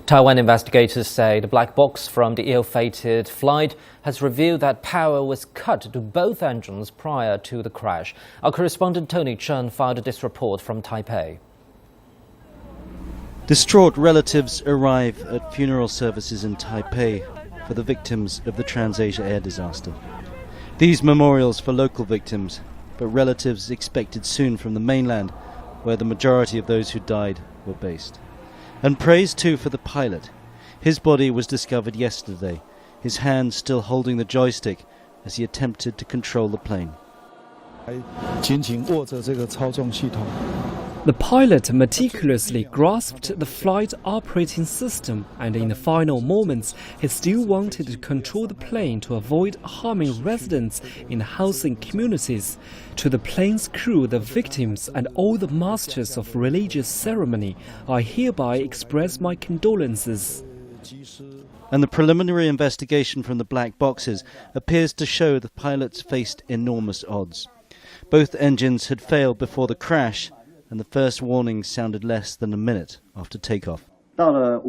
Taiwan investigators say the black box from the ill-fated flight has revealed that power was cut to both engines prior to the crash. Our correspondent Tony Cheng filed this report from Taipei. Distraught relatives arrive at funeral services in Taipei for the victims of the TransAsia Air disaster. These memorials for local victims, but relatives expected soon from the mainland, where the majority of those who died were based. And praise too for the pilot. His body was discovered yesterday, his hand still holding the joystick as he attempted to control the plane. The pilot meticulously grasped the flight operating system, and in the final moments, he still wanted to control the plane to avoid harming residents in housing communities. To the plane's crew, the victims, and all the masters of religious ceremony, I hereby express my condolences. And the preliminary investigation from the black boxes appears to show the pilots faced enormous odds. Both engines had failed before the crash, and the first warning sounded less than a minute after takeoff. At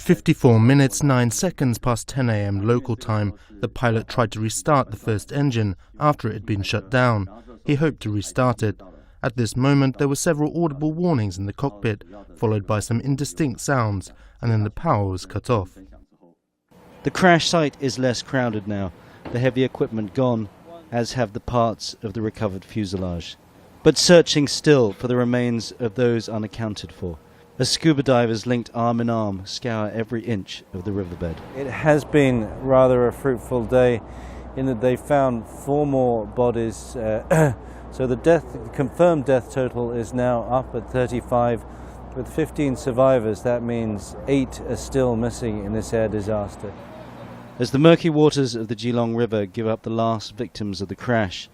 54 minutes 9 seconds past 10 a.m. local time, the pilot tried to restart the first engine after it had been shut down. He hoped to restart it. At this moment, there were several audible warnings in the cockpit, followed by some indistinct sounds, and then the power was cut off. The crash site is less crowded now, the heavy equipment gone, as have the parts of the recovered fuselage. But searching still for the remains of those unaccounted for, as scuba divers linked arm in arm scour every inch of the riverbed. It has been rather a fruitful day in that they found 4 more bodies, so the confirmed death total is now up at 35. With 15 survivors, that means 8 are still missing in this air disaster. As the murky waters of the Geelong River give up the last victims of the crash,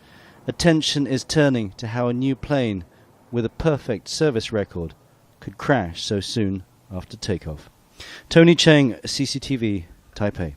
attention is turning to how a new plane with a perfect service record could crash so soon after takeoff. Tony Cheng, CCTV, Taipei.